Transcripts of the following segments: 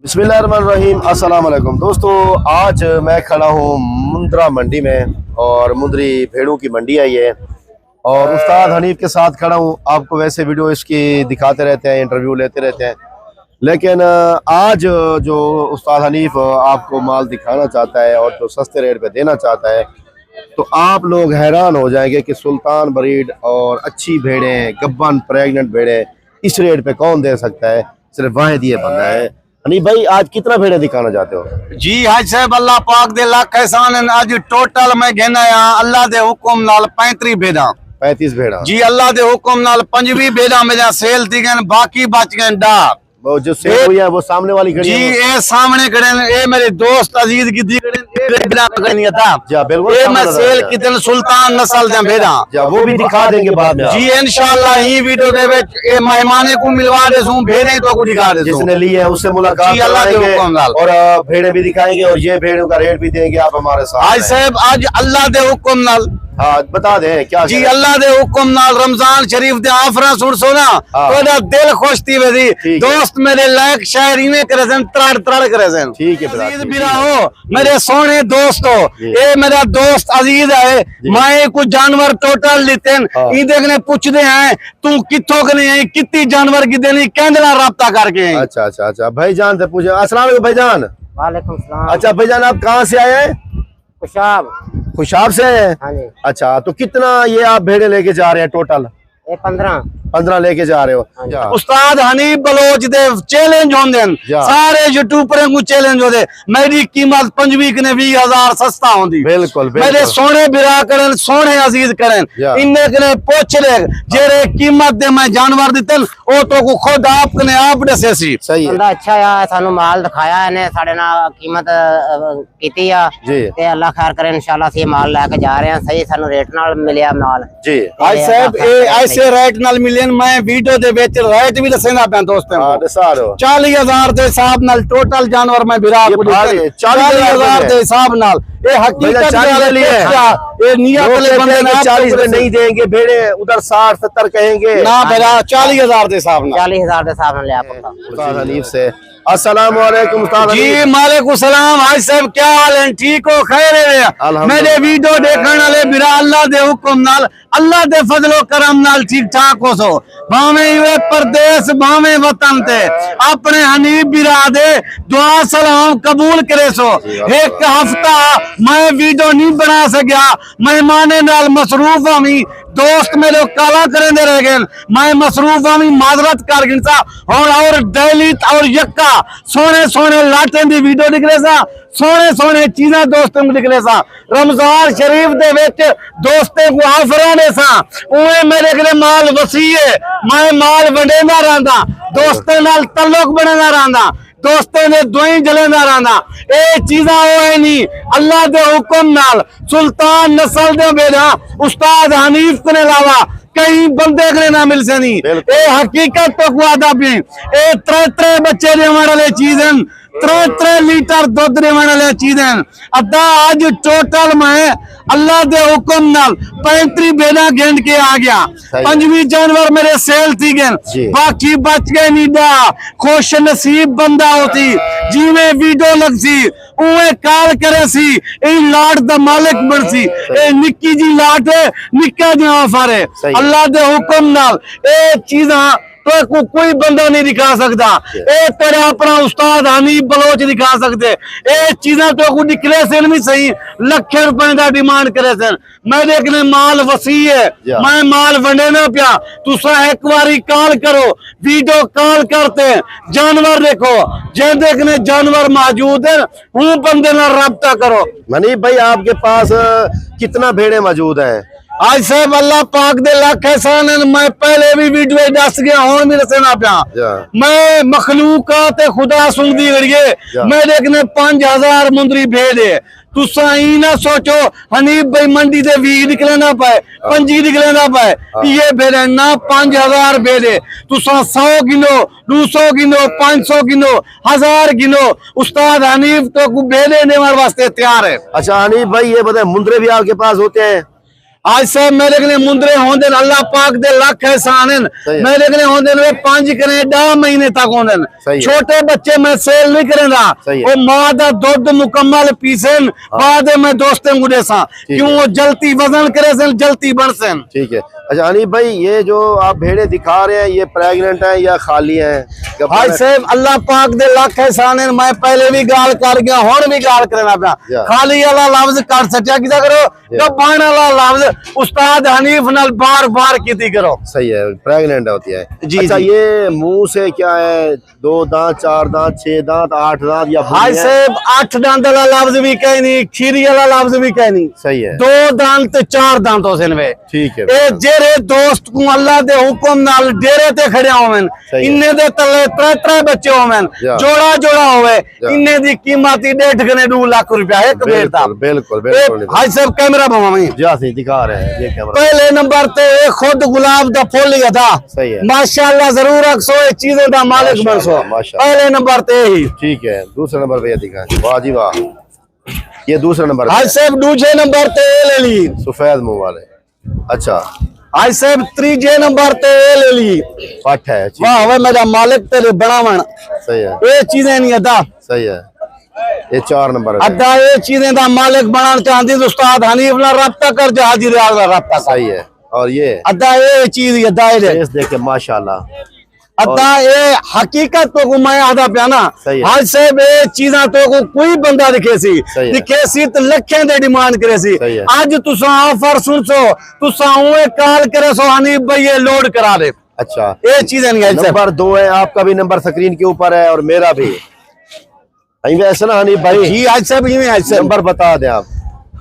बिस्मिल्लाहिर्रहमानिर्रहीम। अस्सलाम वालेकुम दोस्तों, आज मैं खड़ा हूँ मुंद्रा मंडी में और मुंद्री भेड़ों की मंडी है ये, और उस्ताद हनीफ के साथ खड़ा हूँ। आपको वैसे वीडियो इसकी दिखाते रहते हैं, इंटरव्यू लेते रहते हैं, लेकिन आज जो उस्ताद हनीफ आपको माल दिखाना चाहता है और जो सस्ते रेट पे देना चाहता है, तो आप लोग हैरान हो जाएंगे कि सुल्तान ब्रीड और अच्छी भेड़ें, गब्बन प्रेग्नेंट भेड़ें इस रेट पे कौन दे सकता है। सिर्फ वाहिद ये बंदा है। हनी भाई, आज कितना भेड़े दिखाना चाहते हो? जी हाज साहब, अल्लाह पाक दे लाख एहसान। आज टोटल मैं घेना अल्लाह दे हुक्म नाल 35 भेड़ा। 35 भेड़ा जी, अल्लाह दे हुक्म नाल 25 भेड़ा मेरा सेल थी गए, बाकी बच गए डा। वो जो सेल हुई है वो सामने वाली खड़ी जी, है। ये सामने खड़े हैं, ये मेरे दोस्त अजीज की दी खड़े हैं, ये भेड़ा खड़ी था। जा बिल्कुल, ये मैं सेल कितने सुल्तान नस्ल दे भेड़ा। जा वो भी दिखा देंगे बाद में। जी इंशाल्लाह ये वीडियो दे विच ये मेहमाने को मिलवा दे सूं, भेड़े तो को दिखा दे सूं, जिसने ली है उससे मुलाकात जी, अल्लाह के कराएंगे हुक्म नाल। और भेड़े भी दिखाएंगे और ये भेड़ों का रेट भी देंगे आप हमारे साथ। आज साहब, आज अल्लाह दे हुक्म नाल, हाँ बता दें क्या जी अल्लाह दे हुक्म नाल रमजान शरीफ दे आफरा सुन सोना तोड़ा दिल खुश थी वदी। दोस्त मेरे लायक शायर इवें करे सन, त्रड़ त्रड़ करे सन। ठीक है अजीज बिरा हो, मेरे सोने दोस्तों, ये मेरा दोस्त अजीज है। मैं कुछ जानवर टोटल लेते हैं, ई देखने पूछते हैं तू कित्थों के नहीं है, कितनी जानवर की देनी, कहना राब्ता करके। अच्छा अच्छा अच्छा, भाईजान से पूछे। अस्सलाम वालेकुम भाईजान। वालेकुम सलाम। अच्छा भाईजान, आप कहाँ से आए हैं? खुशाब। खुशाब से आए हैं? हाँ जी। अच्छा, तो कितना ये आप भेड़े लेके जा रहे हैं टोटल? ये 15 लेके जा रहे हो? उस्ताद हनीफ बलोच दे चैलेंज होंदे, सारे यूट्यूबरों को चैलेंज होदे। मेरी कीमत 25 ने 20,000 सस्ता होंदी। बिल्कुल मेरे सोने बिरा करन, सोने अजीज करन, इन्ने कने पूछ ले जेरे कीमत दे मैं जानवर दितन ओ तो को खुद आप कने आप दसे सी। सही है, बंदा अच्छा है, सानू माल दिखाया इन्हें, साडे नाल कीमत कीती आ ते अल्लाह खैर करे। इंशाल्लाह से माल लेके जा रहे हैं, सही सानू रेट नाल मिलिया माल जी। आज साहब ए ऐसे रेट नाल मिले, मैं वीडियो दे विच रेट भी दसना पे दोस्तों को। 40,000 दे हिसाब नाल टोटल जानवर मैं बिरा को 40,000 दे हिसाब नाल। ये हकीकत ये नियत ले बंदे ना 40 में नहीं देंगे भेड़े, उधर 60-70 कहेंगे ना बेरा। 40,000 दे हिसाब नाल, 40,000 दे हिसाब नाल ले आपका। उस्ताद हनीफ से अस्सलाम वालेकुम। उस्ताद जी मालेकुम सलाम। आज साहब क्या हाल है? ठीक हो? खैर है? मेरे वीडियो देखने वाले बिरा अल्लाह दे हुक्म नाल, अल्लाह दे फजलो करम नाल ठीक ठाक हो सो, भावे वे परदेश भावे वतन ते अपने हनीफ बिरा दे दुआ सलाम कबूल करे सो। एक हफ्ता मैं वीडियो नहीं बना सकिया, मेहमाने नाल मसरूफ हमी, दोस्त मेरे काला करेंदे रह गए, मैं मसरूफ हमी, माजरत कर गिनसा। और डेली और यक्का सोने सोने लाटे दी वीडियो निकले सा, सोने सोने चीजा दोस्तों को निकले सा। रमजान शरीफ दे विच दोस्ते को आफरा ने सा, उहे मेरे के माल वसी है, मैं माल वंडेंदा रहंदा, दोस्ते नाल तल्लुक बनेदा रहंदा, दोस्ते ने दुई जलेंदा रहंदा। ए चीजा होए नहीं, अल्लाह दे हुक्म नाल सुल्तान नस्ल दे बेटा उस्ताद हनीफ को अलावा कई बंदे के ना मिल से नहीं। ए हकीकत तो को आदा भी ए त्रे बच्चे दे वाले चीजें, 3 लीटर दूध देने वाले चीजें अद्धा। आज टोटल मैं अल्लाह दे हुक्म नाल 35 भेड़ा गेंद के आ गया। 25 जानवर मेरे सेल थी गए, बाकी बच गए नीडा। खुश नसीब बंदा होती, जिमें वीडियो लग सी उवे काल करे सी, ए लाट दा मालिक बन सी। ए निक्की जी लाट है, निक्का जी ऑफर है। अल्लाह दे हुक्म नाल ए चीजा तो कोई बंदा नहीं दिखा सकता। ए तेरा अपना उस्ताद हनीफ बलोच दिखा सकते। ए चीजा तो को निकले से नहीं सही, लाख रुपए का डिमांड करे सन। मैं देखने माल वसी है, मैं माल वंडे ना पिया। तुसा एक बारी कॉल करो, वीडियो कॉल करते जानवर देखो, जे देखने जानवर मौजूद है वो बंदे ना रब्ता करो। मनीप भाई, आपके पास कितना भेड़े मौजूद हैं? आज साहब अल्लाह पाक दे लाख एहसान है, मैं पहले भी वीडियो दस गया हूं भी दसना पिया। मैं मखलूकात खुदा सुनदी गड़िए, मैं देखने 5,000 मुंदरी भेड़ है। तुसा ही ना सोचो हनीफ भाई मंडी दे 20 निकले ना पाए, 25 निकले ना पाए, ये भेड़े ना 5,000 भेड़े। तुसा 100 किलो 200 किलो 500 किलो 1000 किलो उस्ताद हनीफ तो भेड़े देने वास्ते तैयार है। अच्छा हनीफ भाई, ये बताए मुंदरे भी आपके पास होते हैं? आज से मेरे के मुंदरे होंदे अल्लाह पाक दे लाख एहसान हैं सही है। मेरे के होंदे वे 5 कने 10 महीने तक होंदे सही है। छोटे बच्चे मैं सेल नहीं करेंदा सही है। वो मां दा दूध मुकम्मल पीसन बाद में दोस्तों को देसा क्यों वो जल्दी वजन करे सन जल्दी बढ़सन। ठीक है। अच्छा हनीफ भाई, ये जो आप भेड़े दिखा रहे हैं ये प्रेग्नेंट हैं या खाली हैं? भाई साहब अल्लाह पाक दे लाख एहसान हैं मैं पहले भी गाल कर गया हुन भी गाल करना अपना या। खाली वाला लफ्ज कर सटिया किदा करो गबान वाला लफ्ज उस्ताद हनीफ नाल बार बार कीती करो। सही है, प्रेग्नेंट होती है। जी, अच्छा जी। ये मुंह से क्या है, 2 दांत 4 दांत 6 दांत 8 दांत या भाई बुरी है? साहब 8 दांत वाला लफ्ज भी कहीं नहीं खीरी वाला लफ्ज भी कहीं नहीं सही है। 2 दांत ते 4 दांत हो वे ठीक है। ए जेरे दोस्त को अल्लाह दे हुक्म नाल डेरे ते खड़े होवन सही है। इन्ने दे तले 3 बच्चे होवन या। जोड़ा जोड़ा होवे या। इन्ने दी कीमत ही 1.5 कने 2 लाख रुपया एक बेर दा। बिल्कुल ए, बिल्कुल। भाई साहब कैमरा भवामी जी दिखा रहे हैं ये कैमरा। पहले नंबर ते ए खुद गुलाब दा फूल ही था सही है। माशाअल्लाह जरूर रखसो ए चीजें दा मालिक बनसो माशाअल्लाह, माशाअल्लाह। पहले नंबर ते ही। ठीक है। दूसरे नंबर पे ये दिखाएं। वाह जी वाह, ये दूसरे नंबर भाई पे साहब दूसरे नंबर ते ए ले ली सफेद मुंह वाले। अच्छा भाई साहब तीजे नंबर ते ए ले ली पट है। ठीक, वाह वे मेरा मालिक तेरे बनावन सही है। ए चीजें नहीं अदा सही है। ये 4 नंबर है। अदा ए चीजें दा मालिक बनाना चाहती तो उस्ताद हनीफ ना रब्ता कर जा हाजी रियाज ना रब्ता कर सही है। और ये अदा ए चीज अदा ए फेस देखे माशाल्लाह। अदा ए हकीकत तो को मैं आधा प्याना सही है। आज से बे चीजा तो को कोई बंदा दिखे सी सही है। दिखे सी तो लखें दे डिमांड करे सी सही है। आज तुसा ऑफर सुन सो तुसा ओए कॉल करे सो हनीफ भाई ये लोड करा दे। अच्छा ये चीजें नहीं है नंबर 2 है, आपका भी नंबर स्क्रीन के ऊपर है और मेरा भी ऐसा ना हनीफ भाई। जी आज से भी आज से नंबर बता दें आप।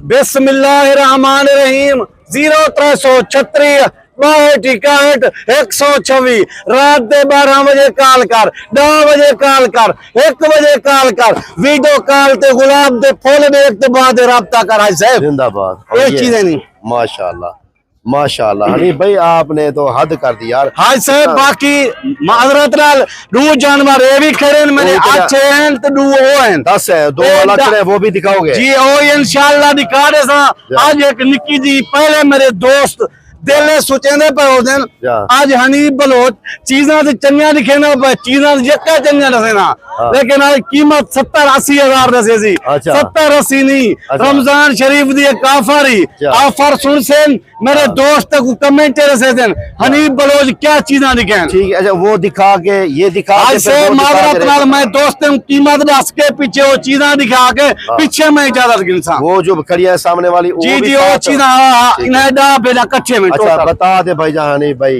बिस्मिल्लाहिर्रहमानिर्रहीम 0336 62 126 रात दे 12 बजे कॉल कर 10 बजे कॉल कर 1 बजे कॉल कर वीडियो कॉल ते गुलाब दे फूल देख ते बाद राब्ता कर आज साहब जिंदाबाद। और ये चीजें नहीं माशाल्लाह माशाल्लाह हनीफ भाई आपने तो हद कर दी यार। हाय साहब बाकी माजरत नाल दो जानवर ये भी खड़े ने मेरे वो क्या? अच्छे हैं तो दो वो हैं 10 है, 2 ए, अलग दा- खड़े वो भी दिखाओगे? जी ओ इंशाल्लाह दिखा दे सा आज एक निक्की जी पहले मेरे दोस्त दिले सोचेंदे पे हो दिन जा। आज हनीफ बलोच चीज़ां ते चंगियां दिखे ना पे चीज़ां जक्का चंगियां दसे ना हाँ। लेकिन आज कीमत 70-80 हजार दसे सी अच्छा। 70-80 नहीं अच्छा। रमजान शरीफ दी एक ऑफर ही जा। ऑफर सुन सेन मेरे दोस्त को कमेंट रसे देन हनीफ बलोच क्या चीज़ां दिखे ठीक है। अच्छा वो दिखा के ये दिखा के आज फिर से वो दिखा माजरत के नाल मैं दोस्तों को कीमत दस के पीछे वो चीज़ां दिखा के पीछे मैं इजाजत गिनसा वो जो खड़ी है सामने वाली वो जी भी जी वो साथ- चीज़ां इन्हें डा बेला कच्चे में अच्छा टोटल। बता दे भाईजान हनीफ भाई।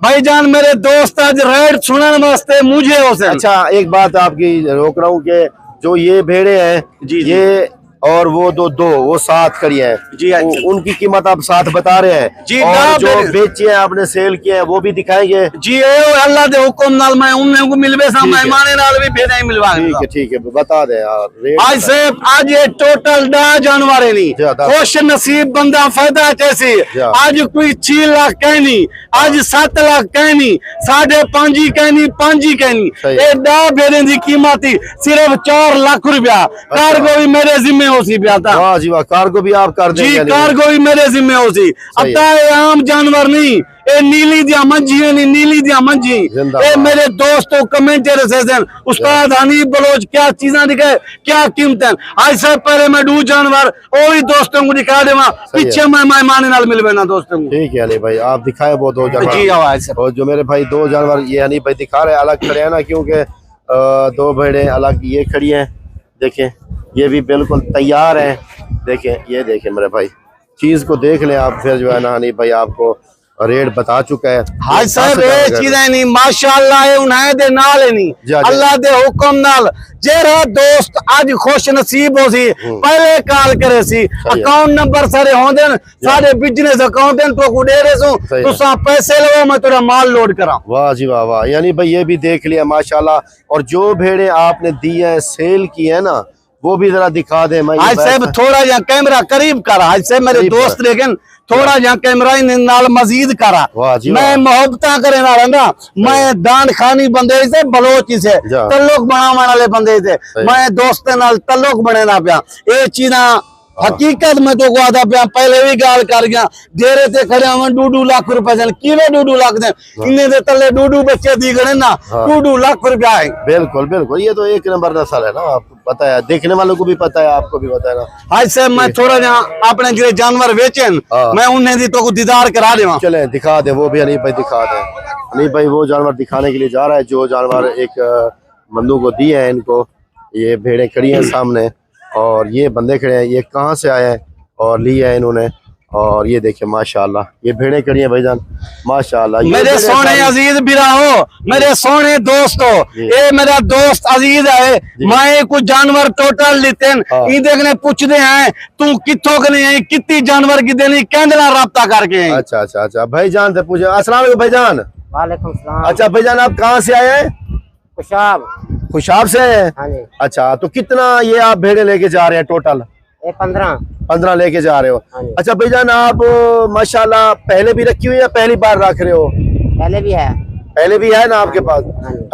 भाईजान मेरे दोस्त आज रेड सुनने वास्ते मुझे हो से अच्छा एक बात आपकी रोक रहा हूँ कि जो ये भेड़े हैं जी, जी। ये और वो दो वो साथ खड़ी हैं जी, अच्छा। उनकी कीमत आप साथ बता रहे हैं जी, और ना, जो मेरे- बेचे हैं आपने सेल किए हैं वो भी दिखाएंगे? जी ए अल्लाह दे हुक्म नाल मैं उन्हें को मिलवे सा ठीक है। मेहमाने नाल भी भेजा ही मिलवा ठीक है बता दे यार रेट आज बता। से आज ये टोटल 10 जानवर नहीं ज्यादा। खुश नसीब बंदा फायदा कैसी जा। आज कोई 6 लाख कहनी आज 7 लाख कहनी 5.5 कहनी 5 कहनी सही। ये 10 भेड़े की कीमत ही सिर्फ 4 लाख रुपया कार्गो भी मेरे जिम्मे हो सी पिया था। वाह जी वाह, कार्गो भी आप कर देंगे? जी यानी? कार्गो भी मेरे जिम्मे हो सी सही अता ये आम जानवर नहीं ए नीली दिया मंझी है नहीं नीली दिया मंझी जिंदाबाद। ए मेरे दोस्तों कमेंट सेशन उस्ताद हनीफ बलोच क्या चीजें दिखाए क्या कीमतें आज से पहले मैं 2 जानवर और ही दोस्तों को दिखा देवा सही है। पीछे मैं मेहमान नाल मिलवे ना दोस्तों को ठीक है अली भाई आप दिखाए वो 2 जानवर। जी आवाज से और जो मेरे भाई 2 जानवर ये हनीफ भाई दिखा रहे हैं अलग खड़े हैं ना क्योंकि 2 भेड़े अलग ये खड़ी हैं। देखें ये भी बिल्कुल तैयार हैं। देखें ये देखें मेरे भाई चीज को देख लें आप फिर जो है ना हनीफ भाई आपको रेट बता चुका है। हाय साहब ये चीजें नहीं माशाअल्लाह है उन्हें दे नाल है नहीं जा, जा। अल्लाह दे हुक्म नाल जेरा दोस्त आज खुश नसीब हो सी पहले कॉल करे सी अकाउंट नंबर सारे होंदे सारे बिजनेस अकाउंटेंट तो को दे रहे सो सही है। तुसा पैसे लो मैं तेरा माल लोड करा। वाह जी वाह वाह, यानी भाई ये भी देख लिया माशाल्लाह। और जो भेड़े आपने दी है सेल की है ना वो भी जरा दिखा दे। मैं आज साहब थोड़ा या कैमरा करीब करा आज से मेरे करीब दोस्त करा। लेकिन थोड़ा या कैमरा इन नाल मजीद करा वाह जी मैं वाह। मोहब्बता करे ना रहना मैं दान खानी बंदे से बलोची से जा। तल्लुक बनाने वाले बंदे से सही। मैं दोस्त नाल तल्लुक बने ना पिया ये चीज़ा हकीकत में तो को आदा पे पहले भी गाल कर गया डेरे ते खड़े हम 2-2 लाख रुपए चल किवे 2-2 लाख दे इन्ने दे तले 2-2 बच्चे दी गए ना 2-2 लाख रुपया है। बिल्कुल बिल्कुल, ये तो एक नंबर नस्ल है ना, आपको पता है, देखने वालों को भी पता है, आपको भी पता है ना। आज से मैं थोड़ा जहाँ अपने जो जानवर बेचन मैं उन्हें दी तो को दीदार करा देवा। चले दिखा दे, वो भी हनीफ भाई दिखा दे। हनीफ भाई वो जानवर दिखाने के लिए जा रहा है जो जानवर एक बंदू को दिए हैं इनको। ये भेड़ें खड़ी हैं सामने और ये बंदे खड़े हैं, ये कहाँ से आए हैं और लिए हैं इन्होंने। और ये देखिए माशाल्लाह ये भेड़ें खड़ी हैं भाईजान माशाल्लाह। मेरे सोने अजीज बिराहो, मेरे सोने दोस्तों, ये मेरा दोस्त अजीज है, मैं कुछ जानवर टोटल लेते हैं देखने पूछते हैं तू कितों के नहीं है, कितनी जानवर की देनी कहना रब्ता करके। अच्छा अच्छा अच्छा भाईजान से पूछे। अस्सलाम वालेकुम भाईजान। वालेकुम सलाम। अच्छा भाईजान आप कहाँ से आए हैं? खुशाब। खुशाब से हैं? हाँ जी। अच्छा तो कितना ये आप भेड़े लेके जा रहे हैं टोटल? 15 लेके जा रहे हो। अच्छा भाईजान आप माशाल्लाह पहले भी रखी हुई है, पहली बार रख रहे हो? पहले भी है ना आपके पास?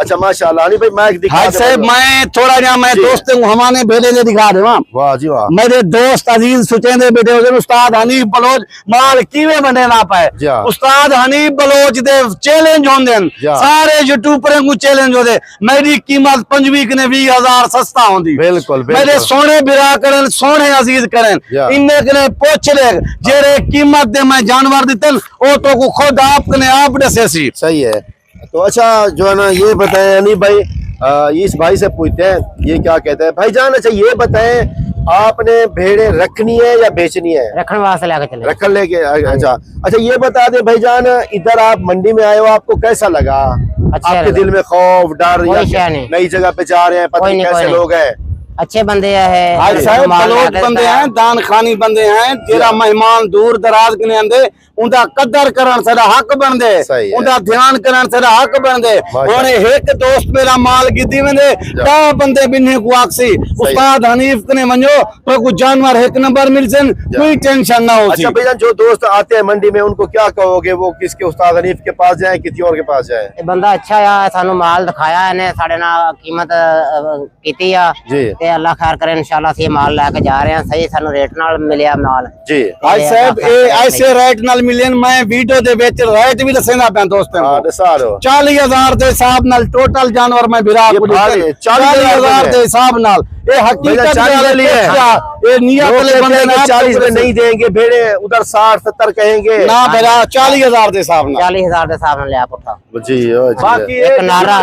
अच्छा माशाल्लाह। नहीं भाई मैं दिखा साहब मैं थोड़ा जहाँ मैं दोस्त हूँ हमारे भेड़े ने दिखा दे। वाह जी वाह। मेरे दोस्त अजीज सुचेंदे बेटे हो उस्ताद हनीफ बलोच माल कीवे बने ना पाए। उस्ताद हनीफ बलोच दे चैलेंज होंदे सारे यूट्यूबर को चैलेंज होते। मेरी कीमत 25 ने 20,000 सस्ता होंदी। बिल्कुल मेरे सोने बिरा करन सोने अजीज करन इन्ने कने पूछ ले जेरे कीमत दे मैं जानवर दितन ओ तो को खुद आप कने आप दसे सी। सही है। तो अच्छा जो है ना ये बताएं हनीफ भाई, इस भाई से पूछते हैं ये क्या कहते हैं भाईजान। अच्छा ये बताएं आपने भेड़े रखनी है या बेचनी है? रखने वास्ते लेके चले। रखन लेके। अच्छा अच्छा ये बता दे भाईजान इधर आप मंडी में आए हो आपको कैसा लगा? आपके दिल में खौफ डर या नई जगह पे जा रहे हैं पता नहीं कैसे लोग हैं? अच्छे बंदे हैं, बलोच बंदे हैं, दान खानी बंदे हैं, जेरा मेहमान दूर दराज के आंदे उनका कदर करन से हक बनदे, उनका ध्यान करन से हक बनदे। और एक दोस्त मेरा माल गिद्दी में दे का बंदे बिन्ने को आक्सी उस्ताद हनीफ ने मंजो तो कुछ जानवर एक नंबर मिलसन कोई टेंशन ना हो। अच्छा भाईजान जो दोस्त आते हैं मंडी में उनको क्या कहोगे वो किसके उस्ताद हनीफ के पास जाए किसी और के पास जाए? बंदा अच्छा है, सानू माल दिखाया इन्हें साढ़े ना कीमत कीती आ ते अल्लाह खैर करे इंशाल्लाह से माल लेके जा रहे हैं सही सानू रेट नाल मिलिया माल जी। भाई साहब ऐसे रेट नाल मिलियन मैं वीडियो दे विच रेट भी दसेना पे दोस्तों 40,000 दे हिसाब नाल टोटल जानवर मैं बिरा को 40,000 दे हिसाब नाल ये हकीकत ये नियत वाले बंदे ना 40 में नहीं देंगे भेड़े उधर 60-70 कहेंगे ना बेरा 40,000 दे हिसाब नाल 40,000 दे हिसाब नाल ले पुट्ठा जी। बाकी एक नारा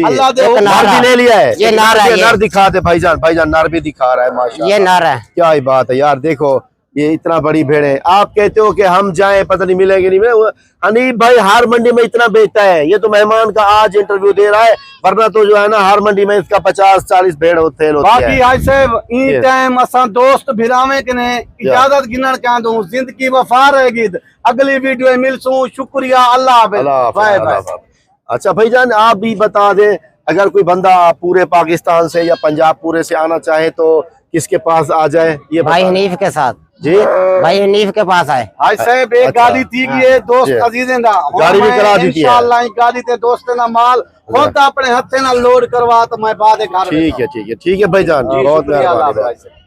अल्लाह दे नार भी ले लिया है। ये नारा है, नार दिखा दे भाईजान। भाईजान नार भी दिखा रहा है माशाल्लाह। ये नारा है। क्या ही बात है यार। देखो ये इतना बड़ी भेड़े आप कहते हो कि हम जाएं पता नहीं मिलेंगे नहीं मिले। हनीफ भाई हर मंडी में इतना बेचता है, ये तो मेहमान का आज इंटरव्यू दे रहा है वरना तो जो है ना हर मंडी में इसका 50-40 भेड़ होते हैं। बाकी आज से इन टाइम असा दोस्त भिरावे के ने इजाजत गिनन क्या दूं जिंदगी वफा रहेगी। अगली वीडियो में मिलसूं। शुक्रिया। अल्लाह बाय बाय। अच्छा भाईजान आप भी बता दें अगर कोई बंदा पूरे पाकिस्तान से या पंजाब पूरे से आना चाहे तो किसके पास आ जाए? ये भाई हनीफ के साथ जी भाई हनीफ के पास आए। आज साहब एक गाड़ी थी कि ये दोस्त अजीजें दा गाड़ी भी करा दी थी इंशाल्लाह। गाड़ी ते दोस्त ना माल खुद अपने हाथे ना लोड करवा तो मैं बाद ठीक है भाईजान बहुत मेहरबानी।